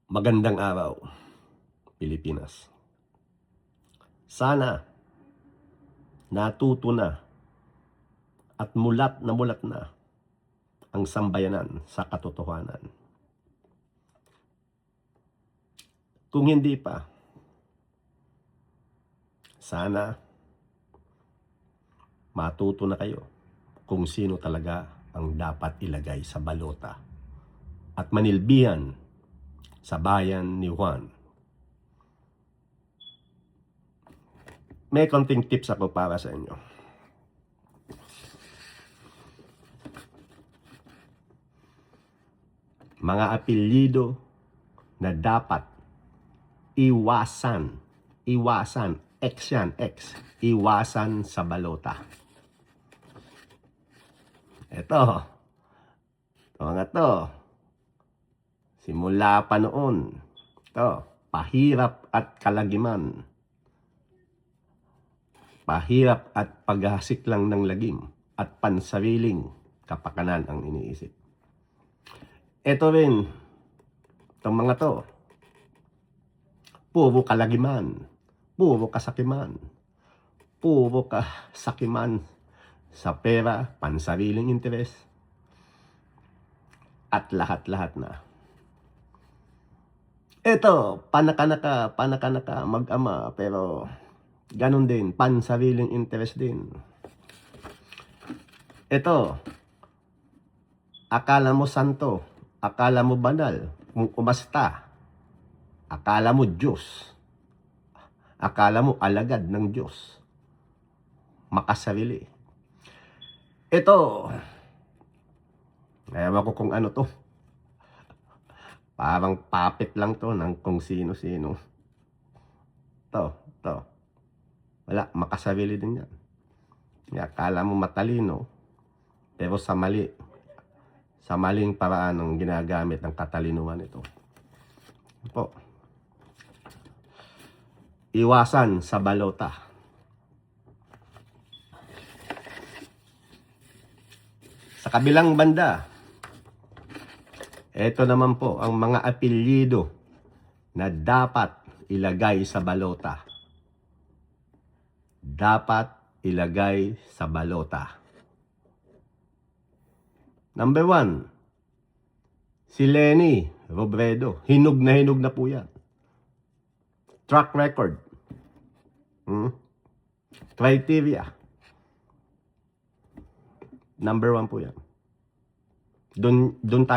Magandang araw, Pilipinas. Sana natuto na at mulat na ang sambayanan sa katotohanan. Kung hindi pa, sana matuto na kayo kung sino talaga ang dapat ilagay sa balota at manilbihan sa bayan ni Juan. May konting tips ako para sa inyo. Mga apelyido na dapat iwasan, X yan, X, iwasan sa balota. Ito, mga to, simula pa noon, ito, pahirap at kalagiman. Pahirap at paghasik lang ng lagim at pansariling kapakanan ang iniisip. Ito rin, itong mga to, puro kalagiman, puro kasakiman, puro kasakiman sa pera, pansariling interes, at lahat-lahat na. Ito, panakanaka, mag-ama, pero ganun din, pansariling interes din. Ito, akala mo santo, akala mo banal, kung umasta, akala mo Diyos, akala mo alagad ng Diyos, makasarili. Ito, ewan ko kung ano to, parang puppet lang to ng kung sino-sino. To, wala, makasarili din yan. Akala mo matalino, pero sa maling paraan ng ginagamit ng katalinuhan ito. Po, iwasan sa balota. Sa kabilang banda, ito naman po ang mga apelyido na dapat ilagay sa balota. Dapat ilagay sa balota. Number 1, si Leni Robredo. Hinog na po yan. Track record. Criteria. Number 1 po yan. Doon tayo